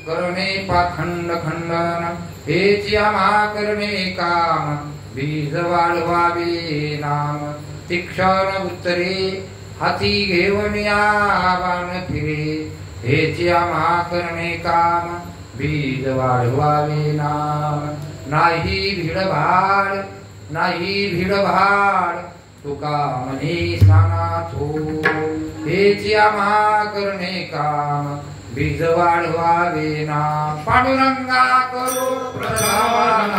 करणे पाखंड खंडन हेची आम्हा करणे काम बीज वाढवावे नाम तीक्षण उत्तरे हाती घेऊन या बाण फिरे हेची आम्हा करणे काम बीज वाढवावे नाम नाही भीडभाड नाही भीडभाड तुका म्हणे सांगाथो हेची आम्हा करणे काम बीज वाढवावे नाम पांडुरंगा करू प्रधान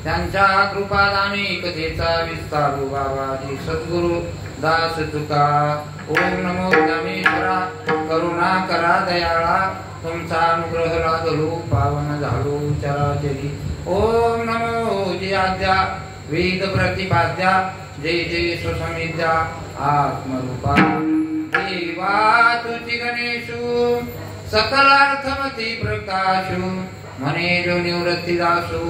त्यांच्या कृपादानी कथेचा विस्तारू बाबाजी सद्गुरु दास तुका ओम नमो ज्ञानेश्वरा करुणा करा दयाळा तुमचा अनुग्रह लादलो पावन झालो चराचरी ओम नमो जय आद्या वेद प्रतिपाद्या जय जय सुसमिद्या आत्मरूपा देवा तुझी गणेशु सकलार्थमती प्रकाशु मने जो निवृत्ती दासु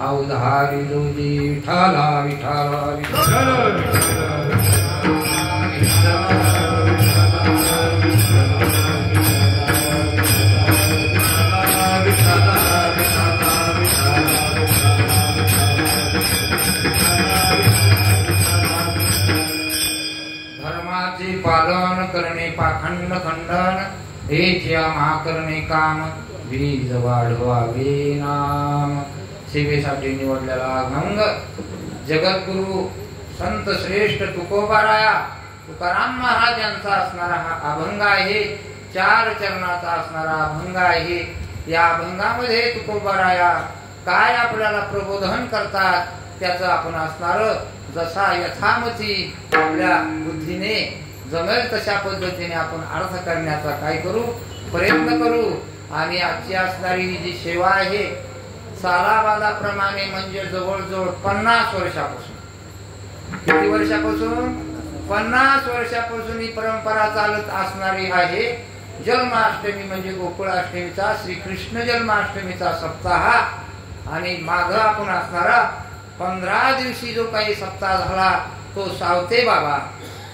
अवधारी जोजी विठाला विठाला धर्माचे पालन करणे पाखंड खंडन हेचे आम्हा करणे काम बीज वाढवावे नाम सेवेसाठी निवडलेला अभंग जगद्गुरु संत श्रेष्ठ तुकोबाराया तुकाराम महाराज यांचा असणारा हा अभंग आहे 4 चरणाचा असणारा अभंग आहे या अभंगामध्ये तुकोबाराया काय आपल्याला प्रबोधन करतात त्याचं आपण असणार जसा यथामती आपल्या बुद्धीने जमेल तशा पद्धतीने आपण अर्थ करण्याचा काय करू प्रयत्न करू आणि आजची असणारी जी सेवा आहे सालाबादाप्रमाणे म्हणजे जवळजवळ 50 वर्षापासून किती वर्षापासून 50 वर्षापासून ही परंपरा चालत असणारी आहे जन्माष्टमी म्हणजे गोकुळाष्टमीचा श्रीकृष्ण जन्माष्टमीचा सप्ताह आणि माघ आपण असणारा 15 दिवशी जो काही सप्ताह झाला तो सावते बाबा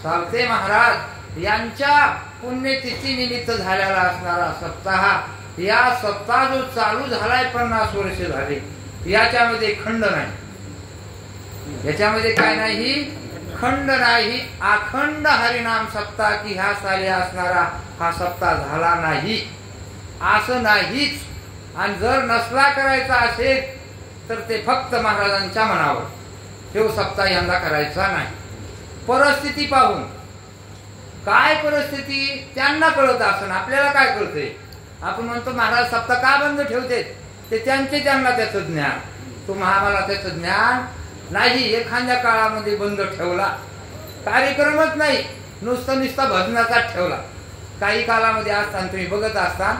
सावते महाराज यांच्या पुण्यतिथी निमित्त झालेला असणारा सप्ताह या सप्ताह जो चालू झालाय 50 वर्ष झाले याच्यामध्ये खंड नाही याच्यामध्ये काय नाही खंड नाही, अखंड हरिनाम सप्ताह की ह्या साली असणारा हा सप्ताह झाला नाही असं नाहीच. आणि जर नसला करायचा असेल तर ते फक्त महाराजांच्या मनावर, तो सप्ताह यंदा करायचा नाही. परिस्थिती पाहून, काय परिस्थिती त्यांना कळत असं, आपल्याला काय कळतंय? आपण म्हणतो महाराज सप्ताह का बंद ठेवते, ते त्यांना त्याचं ज्ञान, आम्हाला त्याचं ज्ञान नाही. एखाद्या काळामध्ये बंद ठेवला, कार्यक्रमच नाही, नुसता भजनाचाच ठेवला. काही काळामध्ये असताना तुम्ही बघत असता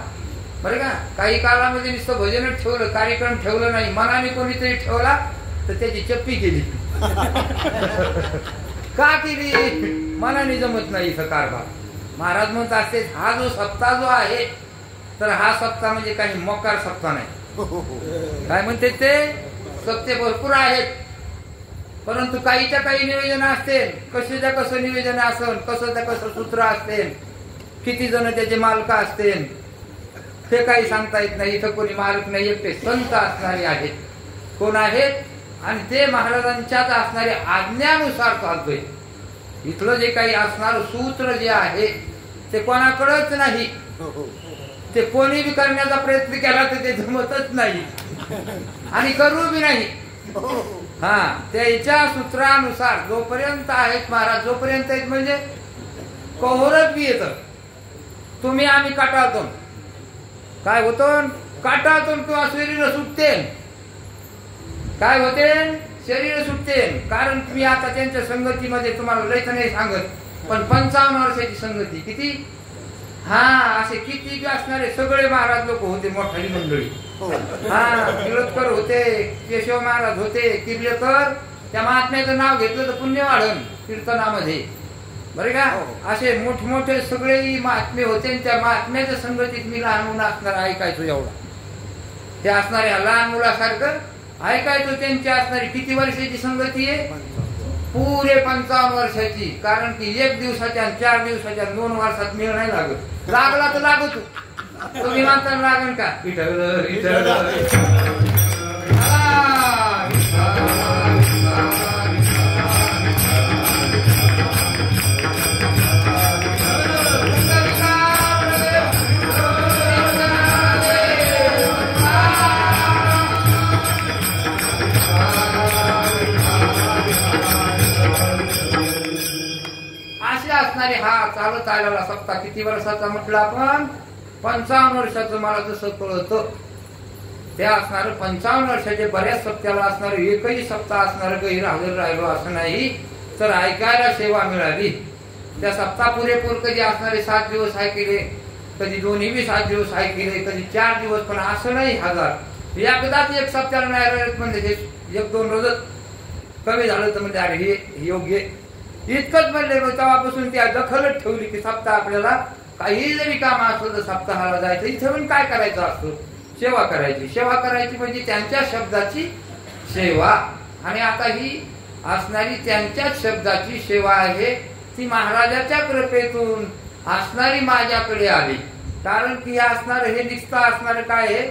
बरं का, काही काळामध्ये नुसतं भजनच ठेवलं, कार्यक्रम ठेवलं नाही, मनाने कोणीतरी ठेवला तर त्याची चप्पी केली. का केली? मनाने जमत नाही इथं कारभार. महाराज म्हणत असते हा जो सप्ताह जो आहे तर हा सप्ताह म्हणजे काही मोकार सप्ताह नाही. काय म्हणते ते? सप्ते भरपूर आहेत, परंतु काहीच्या काही नियोजन असते, कशाच्या कसं नियोजन असेल, कसं त्या कसं सूत्र असते, किती जण त्याचे मालक असते ते काही सांगता येत नाही. इथं कोणी मालक नाही, एकटे संत असणारे आहेत. कोण आहेत? आणि ते महाराजांच्याच असणारे आज्ञानुसार चालतोय. इथलं जे काही असणार सूत्र जे आहे ते कोणाकडेच नाही. ते कोणी बी करण्याचा प्रयत्न केला तर ते जमतच नाही आणि करू बी नाही. त्याच्या सूत्रानुसार जोपर्यंत आहेत महाराज, जोपर्यंत आहेत म्हणजे कोहरत बी येत. तुम्ही आम्ही काटाळतो, काय होतो? काटाळतो किंवा शरीर सुटते. काय होते? शरीर सुटते. कारण तुम्ही आता त्यांच्या संगतीमध्ये, तुम्हाला लयच नाही सांगत, पण 55 वर्षाची संगती किती, असे किती बी असणारे सगळे महाराज लोक होते, मोठाली मंडळी. किर्लोस्कर होते, केशव महाराज होते, किर्लेकर. त्या महात्म्याचं नाव घेतलं तर पुण्य वाढन कीर्तनामध्ये, बरे का. असे मोठमोठे सगळे महात्मे होते. त्या महात्म्याच्या संगतीत मी लहान मुलं असणार ऐकायचो. एवढा ते असणाऱ्या लहान मुलासारखं ऐकायचो. त्यांची असणारी किती वर्षाची संगती आहे? पुरे 55 वर्षाची. कारण की 1 दिवसाच्या 4 दिवसाच्या 2 वर्षात मेळ नाही लागत. लागला तर लागतो. तुम्ही मात्र लागण का? विठ्ठल विठ्ठल असणारे हा चालत आलेला सप्ताह किती वर्षाचा म्हटलं आपण? 55 वर्षाचं. मला जसं कळतं ते असणार 55 वर्षाचे. बऱ्याच सप्त्याला असणार एकही सप्ताह असणार गैर हजर राहिलो असं नाही, तर ऐकायला सेवा मिळाली. त्या सप्ताह पुरेपूर कधी असणारे 7 दिवस ऐकले, कधी दोन्ही बी 7 दिवस ऐकले, कधी 4 दिवस, पण असं नाही हजार एकदाच एक सप्त्याला नाही राहिलं म्हणजे 1-2 रोजच कमी झालं तर म्हणजे अरे हे योग्य इतकंच म्हणले. तेव्हापासून त्या दखलच ठेवली की सप्ताह आपल्याला काही जरी काम असलं तर सप्ताहाला जायचं. इथे पण काय करायचं असतं? सेवा करायची. सेवा करायची म्हणजे त्यांच्या शब्दाची सेवा. आणि आता ही असणारी त्यांच्याच शब्दाची सेवा आहे, ती महाराजाच्या कृपेतून असणारी माझ्याकडे आली. कारण की असणार हे निस्त असणार काय आहे?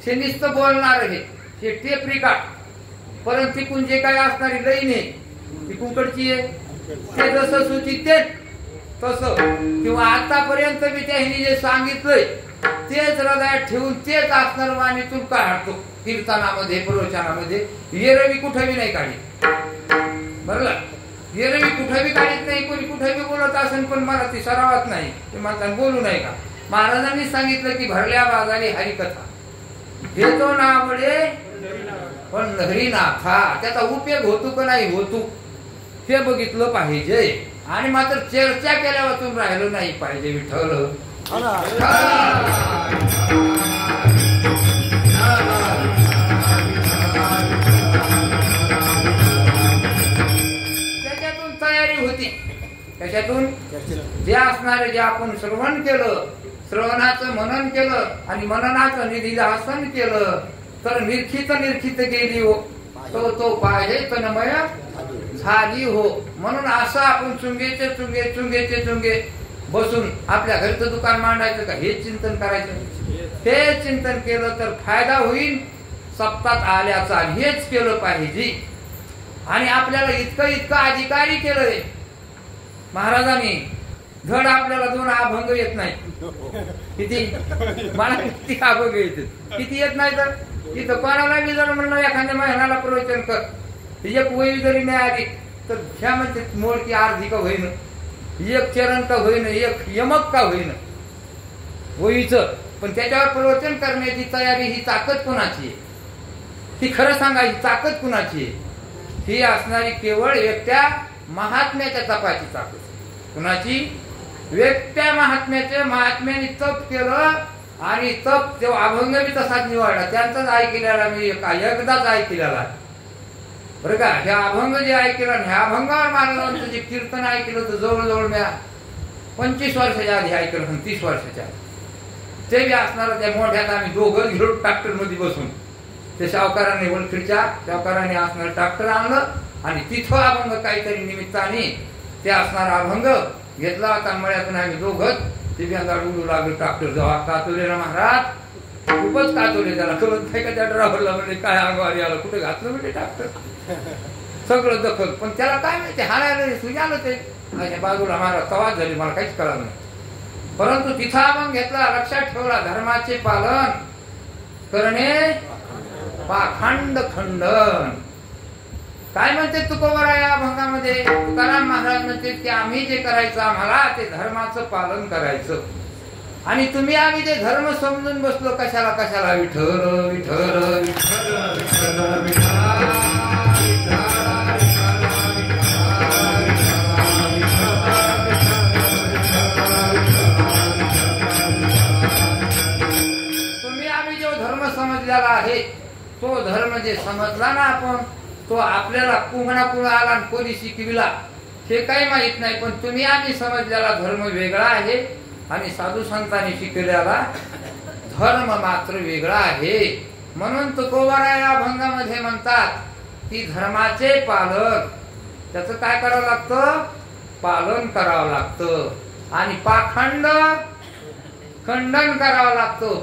हे निस्त बोलणार हे टेप रिकॉर्ड. परंतु तिकून जे काय असणारी लईन आहे तिकूनकडची आहे, ते जसं सूचित ते तसं, किंवा आतापर्यंत मी त्यांनी जे सांगितलंय तेच हृदयात ठेवून तेच असणार वाणीतून काढतो. कीर्तनामध्ये, प्रवचनामध्ये येरवी कुठेही नाही काढी. बरोबर, येरवी कुठेही काढीत नाही. कोणी कुठेही बोलत असेल, पण मला ती सरावात नाही. ते म्हणतात बोलू नाही का? महाराजांनी सांगितलं की भरल्या बाजारी हरिकथा घेतो ना आवडे पण हरिनाथा. त्याचा उपयोग होतो का नाही होतो ते बघितलं पाहिजे. आणि मात्र चर्चा केल्या वाचून राहिलो नाही पाहिजे. विठ्ठल त्याच्यातून तयारी होती. कशातून? जे असणारे जे आपण श्रवण केलं, श्रवणाचं मनन केलं आणि मननाचं निधिध्यासन केलं तर निरखित गेली हो. तो पाहिजे तन्मय झाली हो. म्हणून असं आपण चुंगे बसून आपल्या घरचं दुकान मांडायचं का हे चिंतन करायचं. हे चिंतन केलं तर फायदा होईल सप्तात आल्याचा. हेच केलं पाहिजे. आणि आपल्याला इतकं इतकं अधिकारी केलंय महाराजांनी, धड आपल्याला 2 अभंग येत नाही. किती मला किती अभंग येतात, किती येत नाही. तर तिथं कोणाला बी जर म्हणलं एखाद्या महिन्याला प्रवचन कर, एक वही जरी नाही आली तर ह्या म्हणते मोडकी अर्धी का होईन, एक चरण का होईन, एक यमक का होईन वहीचं, पण त्याच्यावर प्रवचन करण्याची तयारी ही ताकद कुणाची आहे? ती खरं सांगा, ही ताकद कुणाची आहे? ही असणारी केवळ एकट्या महात्म्याच्या तपाची ताकद. कुणाची? एकट्या महात्म्याचे. महात्म्याने तप केलं आणि तप तेव्हा अभंग बी तसाच निवडला. त्यांचाच ऐकलेला मी एकदाच ऐकलेला बरं का. हे अभंग जे ऐकलं आणि ह्या अभंगावर महाराजांचं जे कीर्तन ऐकलं तर जवळजवळ मी 25 वर्षाच्या आधी ऐकलं, 30 वर्षाच्या आधी. ते बी असणार त्या मोठ्यात आम्ही दोघं गेलो ट्रॅक्टर मध्ये बसून. ते सावकारांनी वलखीच्या सावकारांनी असणार ट्रॅक्टर आणलं आणि तिथं अभंग काहीतरी निमित्ताने ते असणार अभंग घेतला होता मळ्यातून. आम्ही दोघं ते बिंदा उडू लागलो ट्रॅक्टर. जेव्हा कातोले ना महाराज, खूपच कातोले. त्याला कळत नाही का त्या ड्रायव्हरला म्हणजे काय अंगवारी आलं, कुठे घातलं म्हणजे ट्रॅक्टर सगळं दखल. पण त्याला काय माहिती, हारायला सुजालं ते बाजूला महाराज तवाच झाली, मला काहीच कळलं नाही. परंतु तिथं आपण घेतला, लक्षात ठेवला, धर्माचे पालन करणे पाखंड खंडन. काय म्हणते तुकोबरा या अभंगामध्ये? तुकाराम महाराज म्हणते की आम्ही जे करायचं आम्हाला ते धर्माचं पालन करायचं. आणि तुम्ही आम्ही ते धर्म समजून बसलो कशाला कशाला, विठ्ठल विठ्ठल विठ्ठल विठ्ठल विठ्ठल. समजलेला आहे तो धर्म जे समजला ना आपण, तो आपल्याला कुणा आला आणि कोणी शिकविला हे काही माहित नाही. पण तुम्ही आम्ही समजलेला धर्म वेगळा आहे आणि साधू संतांनी शिकवलेला धर्म मात्र वेगळा आहे. म्हणून तुकोबरा या अभंगामध्ये म्हणतात की धर्माचे पालन, त्याचं काय करावं लागतं? पालन करावं लागतं. आणि पाखंड खंडन करावं लागतं.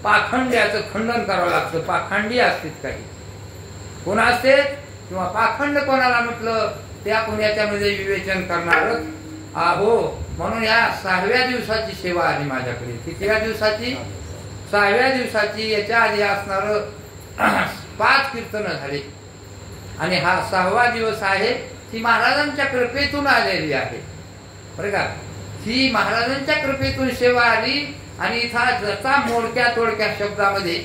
पाखंड्याचं खंडन करावं लागतं. पाखंडी असतील काही कोण असते किंवा पाखंड कोणाला म्हटलं ते आपण याच्यामध्ये विवेचन करणार आहो. म्हणून या 6व्या दिवसाची सेवा आली माझ्याकडे. कितव्या दिवसाची? 6व्या दिवसाची. याच्या आधी असणार 5 कीर्तन झाले आणि हा 6वा दिवस आहे. ती महाराजांच्या कृपेतून आलेली आहे बरं का. ही महाराजांच्या कृपेतून सेवा आली. आणि इथं जसा मोडक्या तोडक्या शब्दामध्ये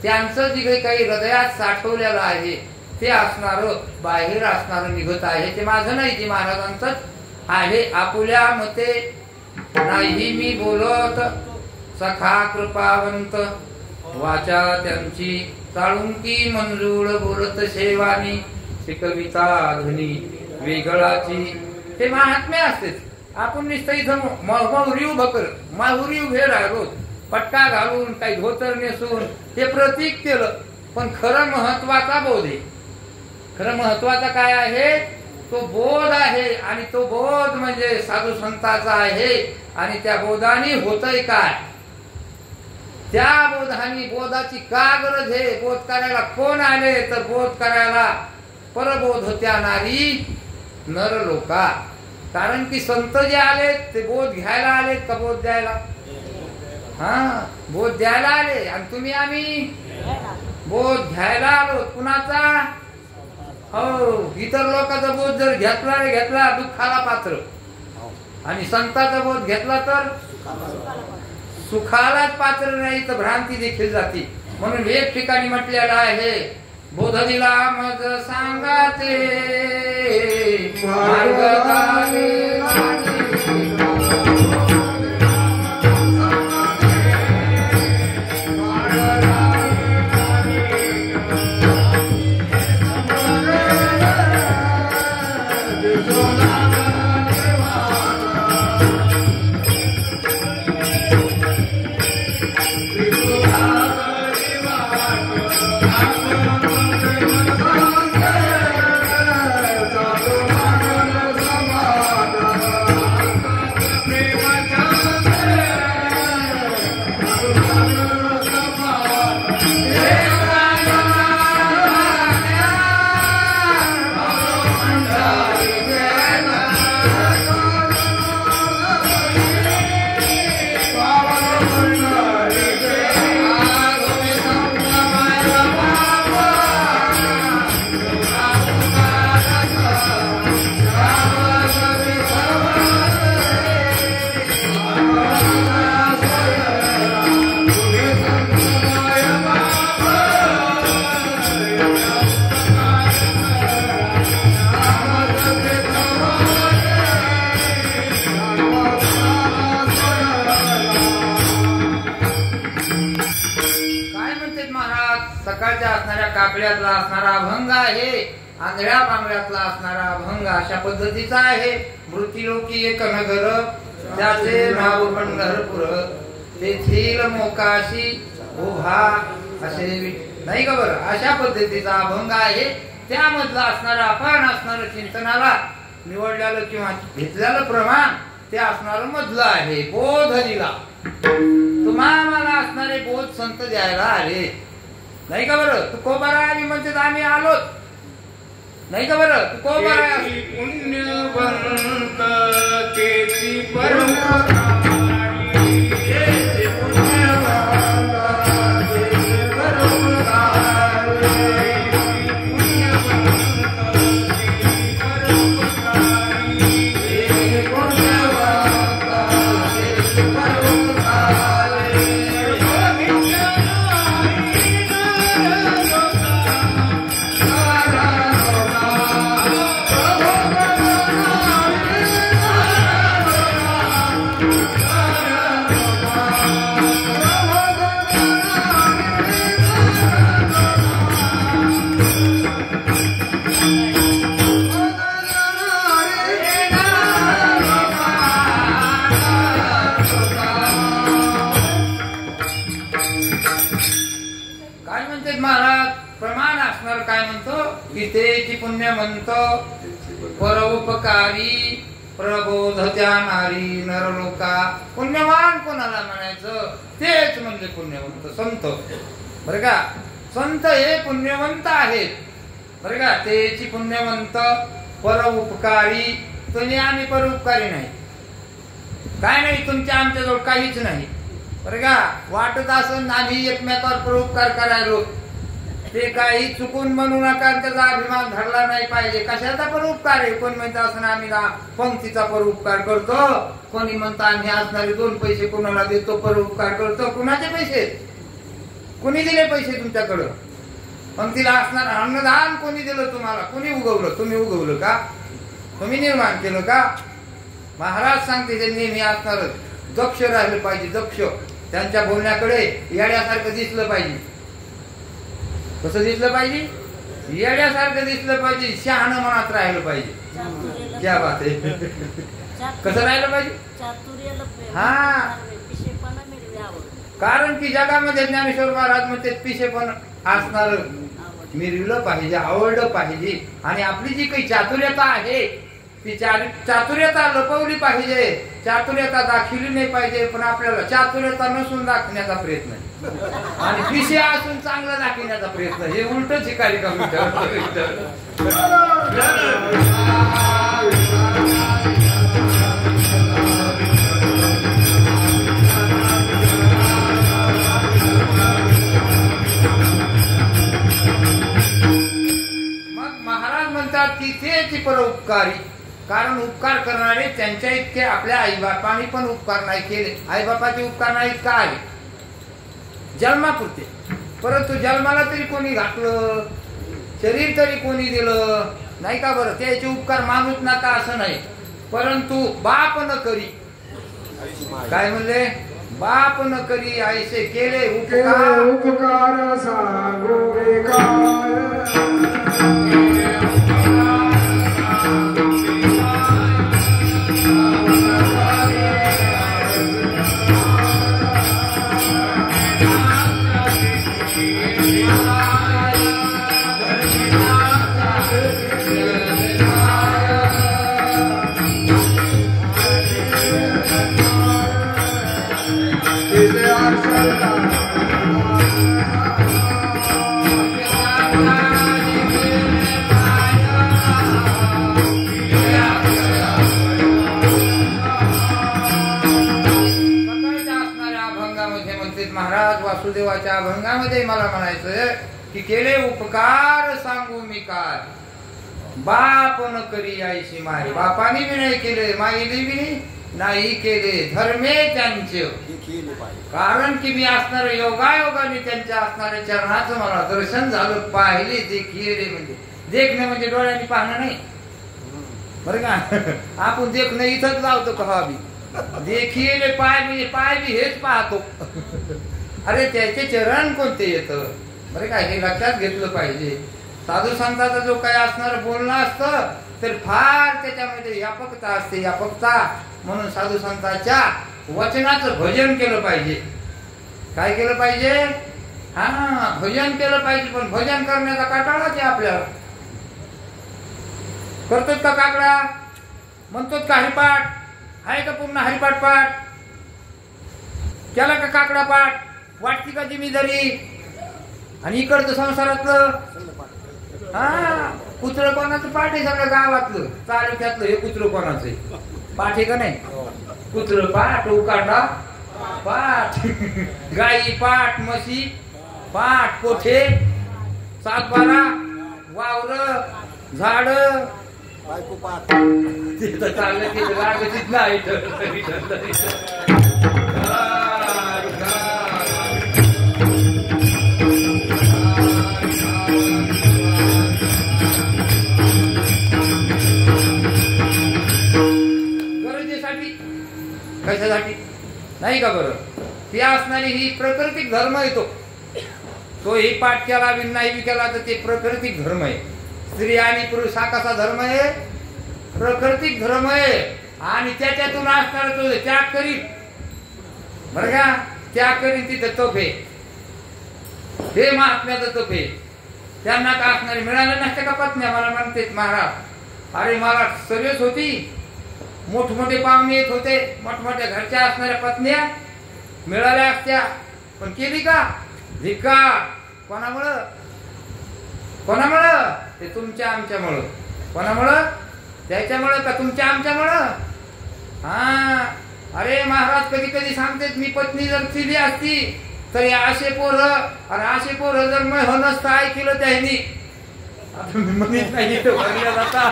त्यांचं जे काही हृदयात साठवलेलं आहे ते असणार बाहेर असणार निघत आहे. ते माझं नाही, ते महाराजांचंच आहे. आपुल्या मते नाही मी बोलत, सखा कृपावंत वाचा त्यांची चाळुंकी मंजूळ बोलत सेवानी. ते कविता धनी वेगळाची ते महात्म्य असतेच. आपण नुसतं इथं माहुरी उभे राहिलो, पट्टा घालून काही धोतर नेसून ते प्रतीक केलं. पण खरं महत्वाचा बोध आहे. खरं महत्वाचा काय आहे? तो बोध आहे. आणि तो बोध म्हणजे साधू संतांचा आहे. आणि त्या बोधाने होतय काय? त्या बोधाने, बोधाची का गरज आहे? बोध करायला कोण आले? तर बोध करायला परबोध त्या नारी नर लोका. कारण की संत जे आले ते बोध घ्यायला आले का बोध द्यायला? हा, बोध द्यायला आले. आणि तुम्ही आम्ही बोध घ्यायला आलो. कुणाचा? हो, इतर लोकांचा बोध जर घेतला दुःखाला पात्र, आणि संतांचा बोध घेतला तर सुखालाच पात्र नाही, तर भ्रांती देखील जाते. म्हणून एक ठिकाणी म्हटलेलं आहे, बोध दिला मग सांगाते मार्ग काकड्यातला असणारा अभंग आहे, आंधळ्या पांगळ्यातला असणारा अभंग अशा पद्धतीचा आहे. मृत्युलोकी एक नगर त्याचे नाव पंढरपूर, तेथील मोकाशी उभा असे नाही का बरं, अशा पद्धतीचा अभंग आहे. त्यामधला असणारा आपण असणारं चिंतनाला निवडलेलं किंवा घेतलेलं प्रमाण ते असणारं मधलं आहे. बोध दिला तुम्हाला असणारे बोध संत द्यायला आले नाही का बरं. तू को बरा आहे म्हणते आम्ही आलोच नाही का बरं. तू को बरा आहे पुण्यवंत केची परंपरा गीतेची पुण्य म्हणतो परोपकारी प्रबोधत्या नारी नरलोका. पुण्यवान कोणाला म्हणायचं तेच म्हणजे पुण्यवंत संत बरं का. संत हे पुण्यवंत आहेत बरं का. तेची पुण्यवंत परोपकारी. तुम्ही आम्ही परोपकारी नाही, काय नाही तुमच्या आमच्याजवळ काहीच नाही बरं का. वाटत असं आम्ही एकमेकावर परोपकार करायलो ते काही चुकून म्हणू नका, त्याचा अभिमान धरला नाही पाहिजे. कशाचा परोपकार आहे. कोण म्हणतं असं आम्ही पंक्तीचा परोपकार करतो, कोणी म्हणतं आम्ही असणारे 2 पैसे कोणाला देतो परोपकार करतो. कुणाचे पैसे, कोणी दिले पैसे तुमच्याकडं. पंक्तीला असणार अन्नदान कोणी दिलं तुम्हाला, कोणी उगवलं, तुम्ही उगवलं का, तुम्ही निर्माण केलं का. महाराज सांगते ते नेहमी असणार दक्ष राहिलं पाहिजे. दक्ष त्यांच्या बोलण्याकडे येड्यासारखं दिसलं पाहिजे. कसं दिसलं पाहिजे, येड्यासारखं दिसलं पाहिजे. शहाणं मनात राहिलं पाहिजे. क्या बात आहे. कसं राहिलं पाहिजे. हा, कारण की जगामध्ये ज्ञानेश्वर महाराज म्हणते पिशेपण असणार मिरवलं पाहिजे, आवडलं पाहिजे. आणि आपली जी काही चातुर्यता आहे ती चातुर्यता लपवली पाहिजे. चातुर्यता दाखवली नाही पाहिजे, पण आपल्याला चातुर्यता नसून दाखवण्याचा प्रयत्न आणि पिशे असून चांगलं दाखवण्याचा प्रयत्न, हे उलटच ही कार्यक्रम. मग महाराज म्हणतात की तेच परोपकारी. कारण उपकार करणारे त्यांच्या इतके आपल्या आईबापांनी पण उपकार नाही केले. आईबापाचे उपकार नाहीत काय, जन्मापुरते. परंतु जन्माला तरी कोणी घातलं, शरीर तरी कोणी दिलं नाही का बरं. त्याचे उपकार मानूच नका असं नाही, परंतु बाप न करी. काय म्हणले, बाप न करी ऐसे केले उपकार. उपकार सांगू महाराज वासुदेवाच्या अभंगामध्ये मला म्हणायचं की केले उपकार सांगू मी काय. बाप न करी आईशी मारी. बापाने बी नाही केले, माईने बी नाही केले. धर्मे त्यांचे, कारण की मी असणार योगायोगाने त्यांच्या असणाऱ्या चरणाचं मला दर्शन झालं. पाहिले देखील म्हणजे देखणे म्हणजे डोळ्यांनी पाहणं नाही बरं का. आपण देखणं इथंच लावतो का बी. देखील पाय म्हणजे पाय बी हेच पाहतो. अरे त्याचे चरण कोणते येत, बरे काय, हे लक्षात घेतलं पाहिजे. साधू संतांचा जो काही असणार बोलणं असतं तर फार त्याच्यामध्ये व्यापकता असते, व्यापकता. म्हणून साधू संतांच्या वचनाचं भजन केलं पाहिजे. काय केलं पाहिजे? हा, भजन केलं पाहिजे. पण भजन करण्याचा काटाळाच आहे आपल्याला. करतोच का काकडा? म्हणतोच का हरिपाठ? आहे का पूर्ण हरिपाठ पाठ? केला का काकडा पाठ? वाटती का जिम्मेदारी? आणि इकडचं संसारातलं हा कुत्र कोणाचं पाठ आहे? सगळं गावातलं तालुक्यातलं हे कुत्र कोणाचं आहे? पाठ आहे का नाही? कुत्र पाठ, उकांडा पाठ, गाई पाठ, म्हशी पाठ, कोठे, सातबारा, वावर, झाड, बायको पाठ. तिथं चाललं तिथं लागतच नाही. गरजेसाठी, कशासाठी नाही का? बरं, ती असणारी ही प्राकृतिक धर्म येतो. तो ही पाठ केला बी नाही बी केला तर ते प्राकृतिक धर्म आहे. स्त्री आणि पुरुष हा कसा धर्म आहे? प्राकृतिक धर्म आहे. आणि त्याच्यातून असणारा तो त्याग करीत, बरं का, त्याग करीत तिथं तोफे, हे महात्म्याचं तोफे. त्यांना का असणारे मिळाले नसते का पत्न्या? मला म्हणते महाराज, अरे मला सर्वच होती, मोठमोठे पाहुणे येत होते, मोठमोठ्या घरच्या असणाऱ्या पत्न्या मिळाल्या असत्या, पण केली का? धिक्कार. कोणामुळं? कोणामुळं? ते तुमच्या आमच्यामुळं. कोणामुळं? त्याच्यामुळं का तुमच्या आमच्यामुळं? हा, अरे महाराज कधी कधी सांगतेत, मी पत्नी जर दिली असती तर असे पोरं आणि असे पोरं जर मी हो नसतं ऐकलं त्यांनी. आता मी म्हणत नाही तो भरल्या जाता.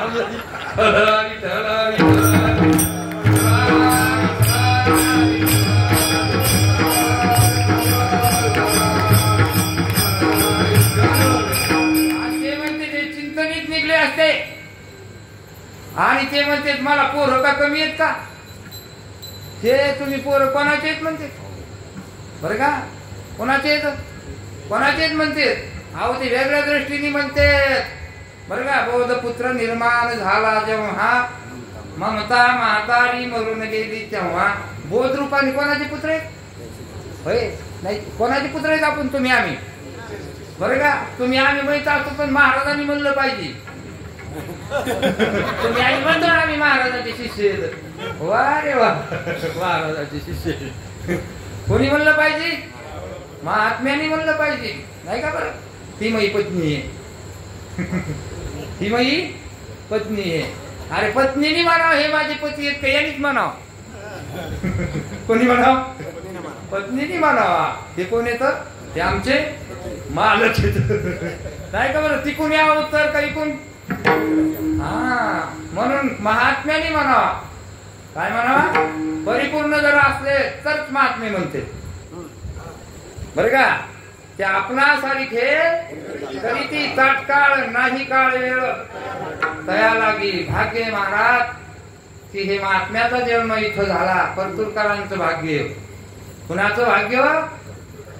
चिंतनीत निघले असते आणि ते म्हणते मला पोरं का कमी आहेत का? ते तुम्ही पोरं कोणाचे आहेत म्हणते? बरं का, कोणाचे आहेत? कोणाचे आहेत म्हणते? अहो ते वेगळ्या दृष्टीने म्हणते. बरं का, बौद्ध पुत्र निर्माण झाला जेव्हा, ममता म्हातारी मरून गेली तेव्हा. बौद्ध रूपाने कोणाचे पुत्र आहेत? होय नाही, कोणाचे पुत्र आहेत आपण? तुम्ही आम्ही. बरं का, तुम्ही आम्ही माहित असतो पण महाराजांनी म्हणलं पाहिजे. तुम्ही आम्ही म्हणतो ना आम्ही महाराजांचे शिष्य आहेत. वा रे वा, महाराजांचे शिष्य. कोणी म्हणलं पाहिजे? महात्म्याने म्हणलं पाहिजे, नाही का? बरं, ती माझी पत्नी आहे, ही माझी पत्नी आहे. अरे पत्नीने म्हणावं हे माझे पती आहेत का? यांनीच म्हणावं. कोणी म्हणावं? पत्नीने म्हणावा. हे कोण येतं? ते आमचे मालक येत, नाही का? बरं, तिकून यावं उत्तर का इकून? हा, म्हणून महात्म्याने म्हणावा. काय म्हणावा? परिपूर्ण जर असले तरच महात्मे म्हणते. बरं का, ते आपणासारखे तरी ती तात्काळ नाही काळ वेळ तया लागी. भाग्य महाराज की हे महात्म्याचा जन्म इथं झाला. परतूरकरांचं भाग्य. कुणाचं भाग्य?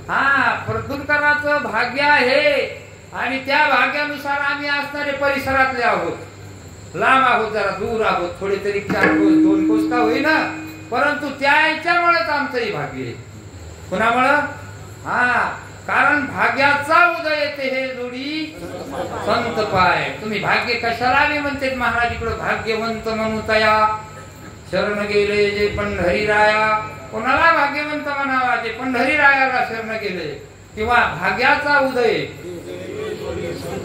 हा, परतूरकरांचं भाग्य आहे. आणि त्या भाग्यानुसार आम्ही असणारे परिसरातले आहोत, लांब आहोत, जरा दूर आहोत, थोडे तरी 4 कोस 2 कोस का होईना, परंतु त्या याच्यामुळेच आमचंही भाग्य आहे. कुणामुळं? हा, कारण भाग्याचा उदय येते हे जोडी संत पाय. तुम्ही भाग्य कशाला आले म्हणते महाराज? इकडं भाग्यवंत म्हणू तया शरण गेले जे पंढरी राया. कोणाला भाग्यवंत म्हणावा? जे पंढरी रायाला शरण गेले. किंवा भाग्याचा उदय,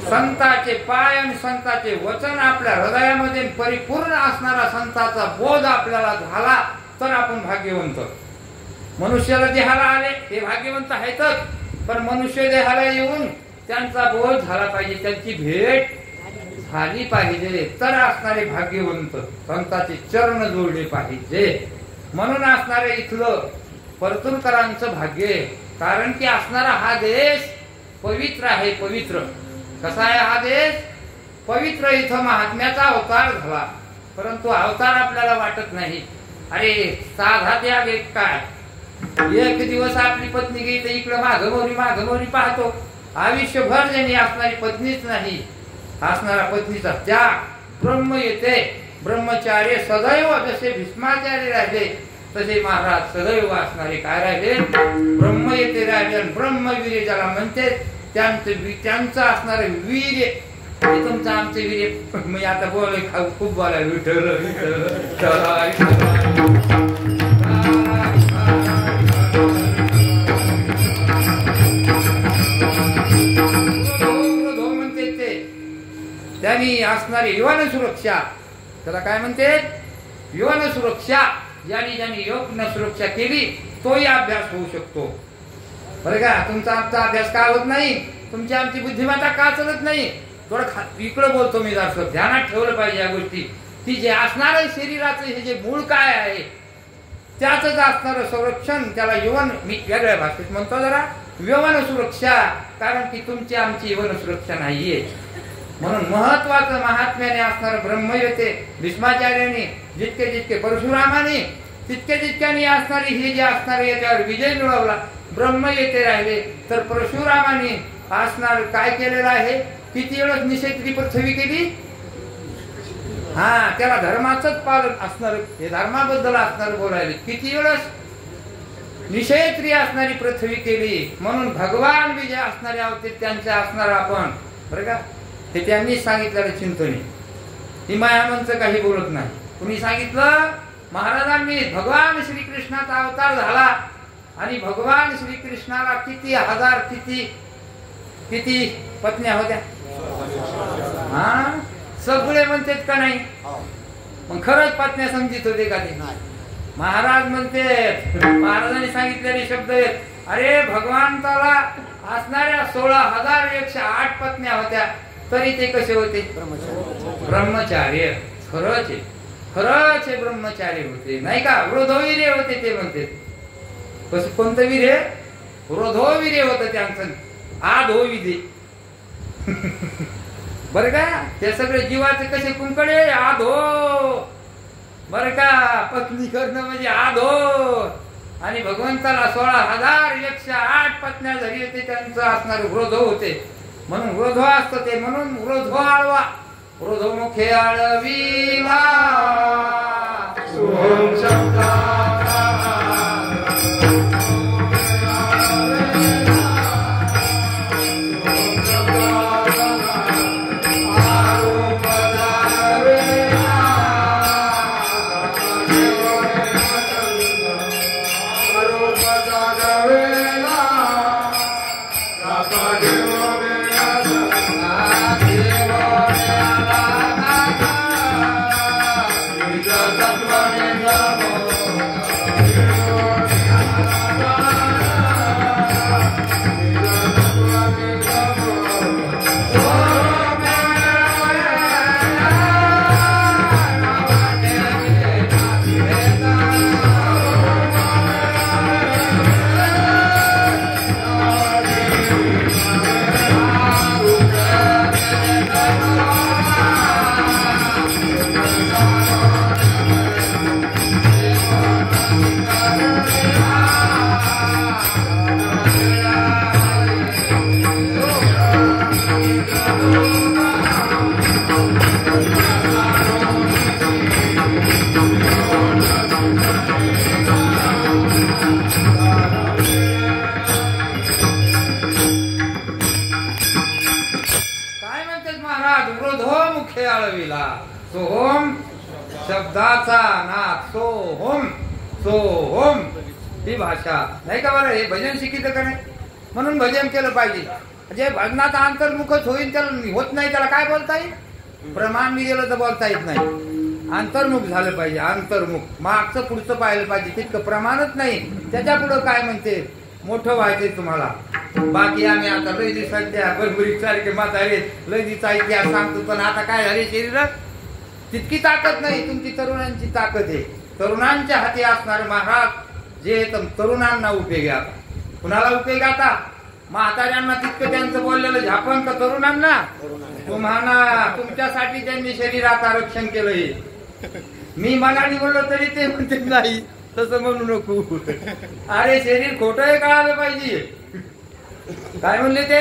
संताचे पाय आणि संताचे वचन आपल्या हृदयामध्ये परिपूर्ण असणारा संताचा बोध आपल्याला झाला तर आपण भाग्यवंत. मनुष्याला देहाला आले ते भाग्यवंत आहेतच, पण मनुष्य देहाला येऊन त्यांचा बोध झाला पाहिजे, त्यांची भेट झाली पाहिजे तर असणारे भाग्यवंत. संताचे चरण जोडले पाहिजे. म्हणून असणारे इथलं परतूरकरांचं भाग्य. कारण की असणारा हा देश पवित्र आहे. पवित्र कसा आहे हा देश? पवित्र. इथं महात्म्याचा अवतार झाला, परंतु अवतार आपल्याला वाटत नाही. अरे साधा त्याग एक काय, एक दिवस आपली पत्नी गेली तर इकडं माघमोरी पाहतो, आयुष्यभर ज्यांनी असणारी पत्नीच नाही, असणारा पत्नीचा त्याग ब्रह्म येते. ब्रह्मचार्य सदैव जसे भीष्माचार्य राहिले तसे महाराज सदैव असणारे काय राहिले, ब्रह्म येते राहिले. ब्रह्मवीर्य ज्याला म्हणते त्यांचं असणारे वीर्य, तुमचं आमचे वीर्य. मी आता खूप बोलाय विठ्ठल म्हणते ते त्यांनी असणारी यवन सुरक्षा, त्याला काय म्हणते, यवन सुरक्षा. ज्यांनी योग सुरक्षा केली तोही अभ्यास होऊ शकतो. बरं का, तुमचा आमचा अभ्यास का होत नाही, तुमची आमची बुद्धिमत्ता का चालत नाही. थोडं इकडं बोलतो मी, जरा ध्यानात ठेवलं पाहिजे या गोष्टी की जे असणारं शरीराचं हे जे मूळ काय आहे त्याच असणारं संरक्षण त्याला यवन, मी वेगळ्या भाषेत म्हणतो जरा यवन सुरक्षा. कारण की तुमची आमची यवन सुरक्षा नाहीये. म्हणून महत्वाचं महात्म्याने असणारं ब्रह्म येते. भीष्माचार्याने जितके जितके, परशुरामाने तितके जितक्याने असणारी हे जे असणारे याच्यावर विजय मिळवला, ब्रह्म येते राहिले. तर परशुरामाने असणार काय केलेलं आहे, किती वेळेस निषेत्री पृथ्वी केली. त्याला धर्माचंच पालन असणार, हे धर्माबद्दल असणार बोलायले. किती वेळेस निषेत्री असणारी पृथ्वी केली. म्हणून भगवान विजय असणारे अवतीत त्यांचे असणार आपण, बरं का, हे त्यांनी सांगितलेलं चिंतने. ही मायामनचं काही बोलत नाही. कुणी सांगितलं, महाराजांनी भगवान श्रीकृष्णाचा अवतार झाला आणि भगवान श्रीकृष्णाला किती हजार किती पत्न्या होत्या. सगळे म्हणतात का नाही, मग खरंच पत्न्या समजित होते का ते. महाराज म्हणते, महाराजांनी सांगितलेले शब्द आहेत, अरे भगवंताला असणाऱ्या 16,108 पत्न्या होत्या, तरी ते कसे होते, ब्रह्मचार्य. खरंच हे ब्रह्मचार्य होते, नाही का. वृद्धवीर्य होते ते म्हणते. कसं, कोणतं वीर्य, वृद्धवीर्य होतं त्यांचं, आधोविधे. बर का, ते सगळे जीवाचे कसे कुंकडे आधो, बर का, पत्नी करणं म्हणजे आधो. आणि भगवंताला 16,108 पत्न्या झाली होते, त्यांचं असणारे वृद्ध होते. म्हणून वृद्ध असतं ते, म्हणून वृद्ध आळवा, वृद्ध मुखे आळविला सोहम शब्दा. सोहम शब्दाचा नाद, सोहम सोहम ही भाषा नाही का. बरं, हे भजन शिकित का नाही, म्हणून भजन केलं पाहिजे. जे भजनाचा अंतर्मुखच होईल त्याला होत नाही, त्याला काय बोलता येईल, प्रमाण मी गेलं तर बोलता येत नाही. अंतर्मुख झालं पाहिजे, अंतर्मुख. मागचं पुढचं पाहिलं पाहिजे, तितकं प्रमाणच नाही. त्याच्या पुढं काय म्हणते, मोठं व्हायचंय तुम्हाला. बाकी आम्ही आता लय दिवसांच्या बरबरी सारखे म्हातारे लय दिवसा इतिहास सांगतो, पण आता काय झाले, शरीरात तितकी ताकद नाही. तुमची तरुणांची ताकद आहे. तरुणांच्या हाती असणारे महाराज जे तरुणांना उपयोगी. आता कुणाला उपयोगी, आता म्हाताऱ्यांना तितकं त्यांचं बोललेलं झापण का तरुणांना. तुम्हाला तुमच्यासाठी त्यांनी शरीरात आरक्षण केलंय. मी मनाने बोललो तरी ते म्हणते नाही, तसं म्हणू नको. अरे शरीर खोटं कळालं पाहिजे. काय म्हणले ते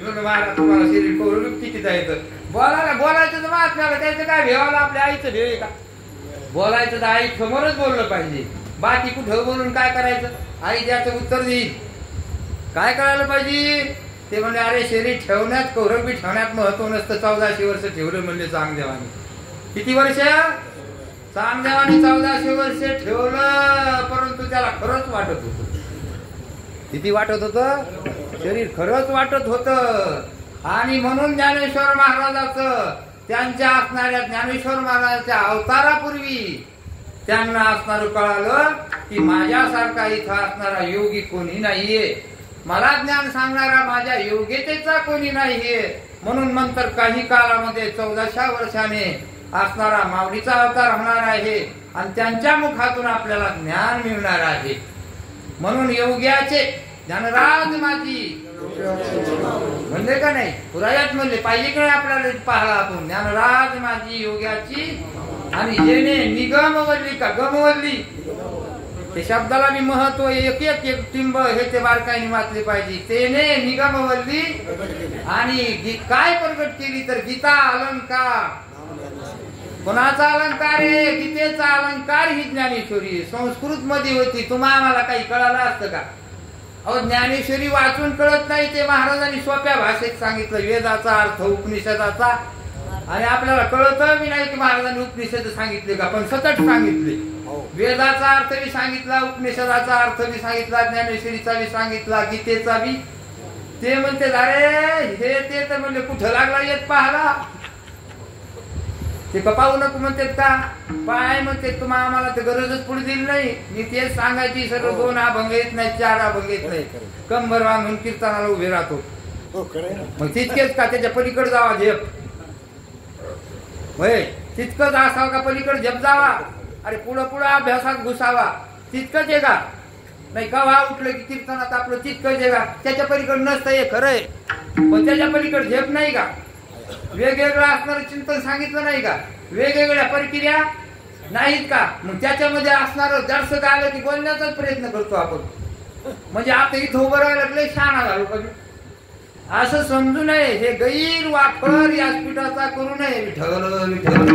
महाराज तुम्हाला शरीर कौरवृत्ती जायचं बोलायचं तर महात्म्याला त्याचं काय भेवाला आपल्या आईचं भेव आहे का? बोलायचं तर आई समोरच बोललं पाहिजे. बाकी कुठं बोलून काय करायचं? आई त्याचं उत्तर देईल. काय करायला पाहिजे ते म्हणजे अरे शरीर ठेवण्यात कौरवी ठेवण्यात महत्व नसतं. 1400 वर्ष ठेवलं म्हणले चांगदेवानी. किती वर्ष? चांगदेवानी 1400 वर्ष ठेवलं, परंतु त्याला खरंच वाटत होतं. किती वाटत होतं? शरीर खरंच वाटत होतं. आणि म्हणून ज्ञानेश्वर महाराजाचं त्यांच्या असणाऱ्या ज्ञानेश्वर महाराजांच्या अवतारापूर्वी त्यांना असणार कळालं की माझ्यासारखा इथं असणारा योगी कोणी नाहीये, मला ज्ञान सांगणारा माझ्या योग्यतेचा कोणी नाहीये. म्हणून नंतर काही काळामध्ये 1400 वर्षाने असणारा माऊलीचा अवतार होणार आहे आणि त्यांच्या मुखातून आपल्याला ज्ञान मिळणार आहे. म्हणून योग्याचे ज्ञानराज माझी म्हणले का नाही? पुरायात म्हणले पाहिजे का नाही आपल्याला? पाहला आपण ज्ञानराज माझी योग्याची आणि जेने निगमवल्ली का गमवल्ली, ते शब्दाला मी महत्व एक एक एक टिंब हे ते बारकाईने वाचले पाहिजे. तेने निगमवल्ली आणि काय प्रगट केली तर गीता अलंकार. कोणाचा अलंकार आहे? गीतेचा अलंकार ही ज्ञानेश्वरी संस्कृत मध्ये होती. तुम्हाला काही कळालं असतं का? अहो ज्ञानेश्वरी वाचून कळत नाही, ते महाराजांनी सोप्या भाषेत सांगितलं. वेदाचा अर्थ उपनिषदाचा, आणि आपल्याला कळत बी नाही की महाराजांनी उपनिषद सांगितले का, पण सतत सांगितले. वेदाचा अर्थ बी सांगितला, उपनिषदाचा अर्थ बी सांगितला, ज्ञानेश्वरीचा बी सांगितला, गीतेचा बी. ते म्हणते अरे हे ते तर म्हणले कुठं लागला येत पाहला. ते पाहू नको म्हणतात का? पाय म्हणते तुम्हाला आम्हाला तर गरजच पुढे दिली नाही. मी तेच सांगायची सर्व 2 अभंग येत नाही, 4 अभंग येत नाही, कंबर बांधून कीर्तनाला उभे राहतो. मग तितकेच का त्याच्या पलीकडे जावा झेप होय? तितकंच असावं का पलीकडे झेप जावा? अरे पुढं पुढं अभ्यासात घुसावा तितकंच आहे का? नाही का वा उठलं की कीर्तनात आपलं तितकंच आहे का? त्याच्या पलीकडे नसतं हे खरंय, पण त्याच्या पलीकडे झेप नाही का? वेगवेगळं असणारं चिंतन सांगितलं नाही का? वेगवेगळ्या प्रक्रिया नाहीत का? मग त्याच्यामध्ये असणारं जास्त काय आलं की बोलण्याचाच प्रयत्न करतो आपण. म्हणजे आता इथं उभं राहायला लागले शहाणा झालो कधी असं समजू नये. हे गैर वापर या पीठाचा करू नये. विठ्ठल विठ्ठल